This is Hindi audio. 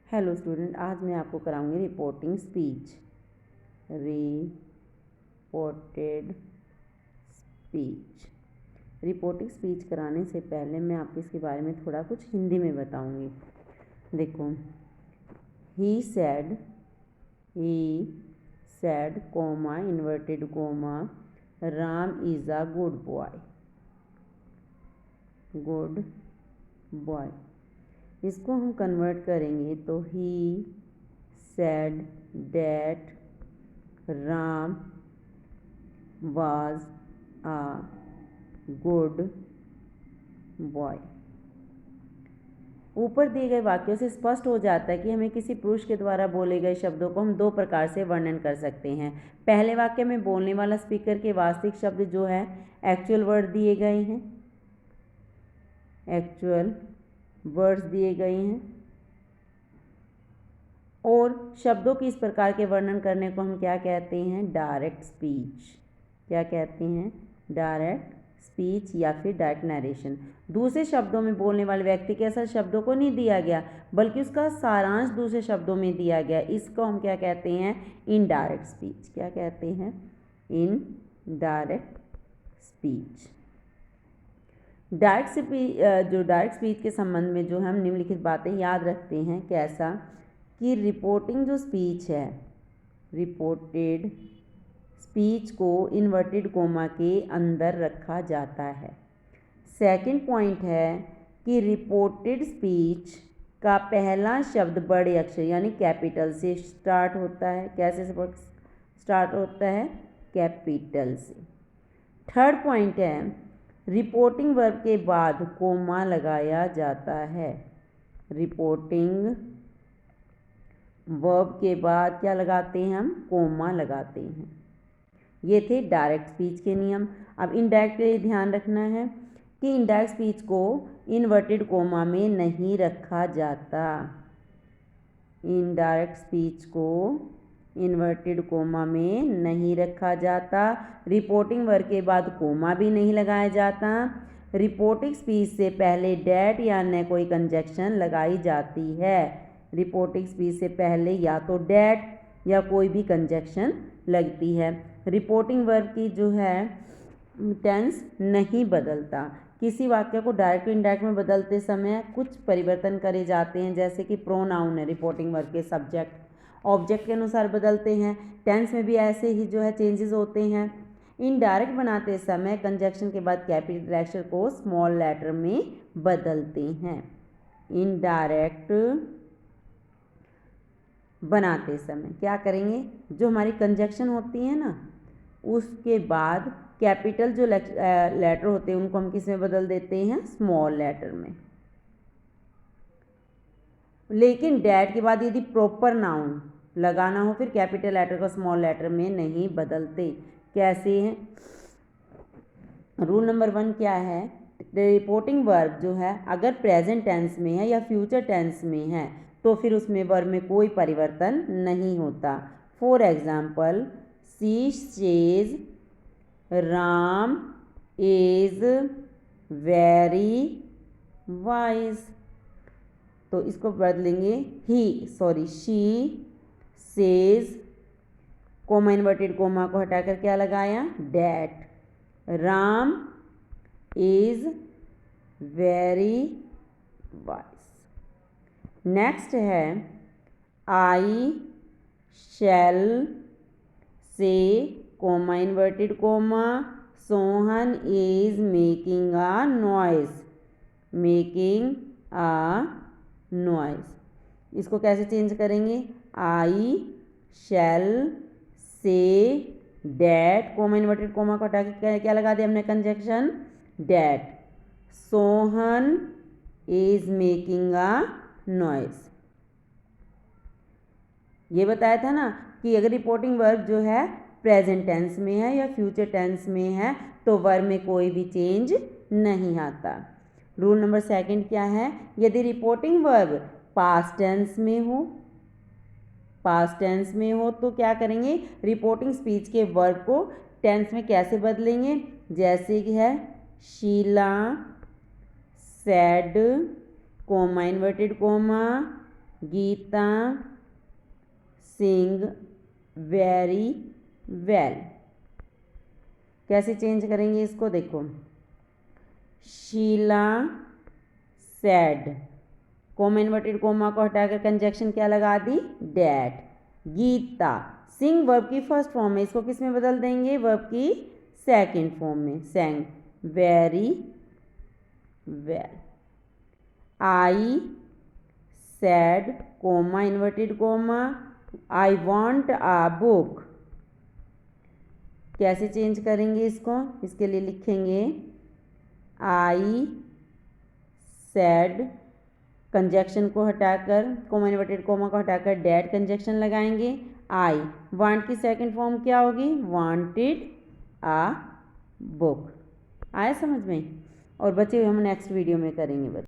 हेलो स्टूडेंट, आज मैं आपको कराऊंगी रिपोर्टिंग स्पीच। रिपोर्टिंग स्पीच कराने से पहले मैं आपको इसके बारे में थोड़ा कुछ हिंदी में बताऊंगी। देखो, he said comma inverted coma Ram is a good boy. इसको हम कन्वर्ट करेंगे तो he said that Ram was a good boy. ऊपर दिए गए वाक्यों से स्पष्ट हो जाता है कि हमें किसी पुरुष के द्वारा बोले गए शब्दों को हम दो प्रकार से वर्णन कर सकते हैं। पहले वाक्य में बोलने वाला स्पीकर के वास्तविक शब्द जो है एक्चुअल वर्ड दिए गए हैं, एक्चुअल वर्ड्स दिए गए हैं, और शब्दों की इस प्रकार के वर्णन करने को हम क्या कहते हैं? Direct speech. क्या कहते हैं? डायरेक्ट स्पीच या फिर डायरेक्ट नरेशन। दूसरे शब्दों में बोलने वाले व्यक्ति के असल शब्दों को नहीं दिया गया, बल्कि उसका सारांश दूसरे शब्दों में दिया गया। इसको हम क्या कहते हैं? Indirect speech. क्या कहते हैं? Indirect speech. डायरेक्ट स्पीच के संबंध में जो हम निम्नलिखित बातें याद रखते हैं। कैसा? कि रिपोर्टिंग जो स्पीच है, रिपोर्टेड स्पीच को इन्वर्टेड कोमा के अंदर रखा जाता है। सेकंड पॉइंट है कि रिपोर्टेड स्पीच का पहला शब्द बड़े अक्षर यानी कैपिटल से स्टार्ट होता है। कैसे स्टार्ट होता है? कैपिटल से। थर्ड पॉइंट है रिपोर्टिंग वर्ब के बाद कोमा लगाया जाता है। रिपोर्टिंग वर्ब के बाद क्या लगाते हैं हम? कोमा लगाते हैं। ये थे डायरेक्ट स्पीच के नियम। अब इनडायरेक्ट के लिए ध्यान रखना है कि इनडायरेक्ट स्पीच को इन्वर्टेड कोमा में नहीं रखा जाता। इनडायरेक्ट स्पीच को इन्वर्टेड कोमा में नहीं रखा जाता। रिपोर्टिंग वर्ब के बाद कोमा भी नहीं लगाया जाता। रिपोर्टिंग स्पीच से पहले डैट या अन्य कोई कंजक्शन लगाई जाती है। रिपोर्टिंग स्पीच से पहले या तो डैट या कोई भी कंजक्शन लगती है। रिपोर्टिंग वर्ब की जो है टेंस नहीं बदलता। किसी वाक्य को डायरेक्ट इनडायरेक्ट में बदलते समय कुछ परिवर्तन करे जाते हैं, जैसे कि प्रोनाउन है रिपोर्टिंग वर्ब के सब्जेक्ट ऑब्जेक्ट के अनुसार बदलते हैं। टेंस में भी ऐसे ही जो है चेंजेस होते हैं। इनडायरेक्ट बनाते समय कंजक्शन के बाद कैपिटल अक्षर को स्मॉल लेटर में बदलते हैं। इनडायरेक्ट बनाते समय क्या करेंगे? जो हमारी कंजक्शन होती है ना, उसके बाद कैपिटल जो लेटर होते हैं उनको हम किस में बदल देते हैं? स्मॉल लेटर में। लेकिन डैट के बाद यदि प्रॉपर नाउन लगाना हो फिर कैपिटल लेटर को स्मॉल लेटर में नहीं बदलते। कैसे हैं? रूल नंबर 1 क्या है? रिपोर्टिंग वर्ब जो है अगर प्रेजेंट टेंस में है या फ्यूचर टेंस में है तो फिर उसमें वर्ब में कोई परिवर्तन नहीं होता। For example, she says Ram is very wise, तो इसको बदलेंगे she says, coma inverted comma को हटाकर क्या लगाया? That. Ram is very wise. Next है आई शैल से coma inverted coma Sohan is making a noise. इसको कैसे चेंज करेंगे? आई शैल say that, coma inverted comma को हटा के क्या लगा दिया हमने? Conjunction that. Sohan is making a noise. ये बताया था ना कि अगर रिपोर्टिंग वर्ब जो है प्रेजेंट टेंस में है या फ्यूचर टेंस में है तो वर्ब में कोई भी चेंज नहीं आता। रूल नंबर 2 क्या है? यदि रिपोर्टिंग वर्ब पास्ट टेंस में हो तो क्या करेंगे? रिपोर्टिंग स्पीच के वर्ब को टेंस में कैसे बदलेंगे? जैसे कि है Sheela said comma inverted comma Geeta sing very well. कैसे चेंज करेंगे इसको, देखो, Sheela said, comma inverted comma को हटाकर कंजक्शन क्या लगा दी, डैट। गीता सिंग वर्ब की फर्स्ट फॉर्म में, इसको किस में बदल देंगे, वर्ब की सेकंड फॉर्म में, sang very well. I said comma inverted comma I want a book. कैसे चेंज करेंगे इसको, इसके लिए लिखेंगे आई सैड, कंजक्शन को हटाकर, कोमा इन्वर्टेड कोमा को हटाकर डैट कंजक्शन लगाएंगे। आई वांट की सेकंड फॉर्म क्या होगी, वांटेड आ बुक। आया समझ में। और बच्चे हम नेक्स्ट वीडियो में करेंगे।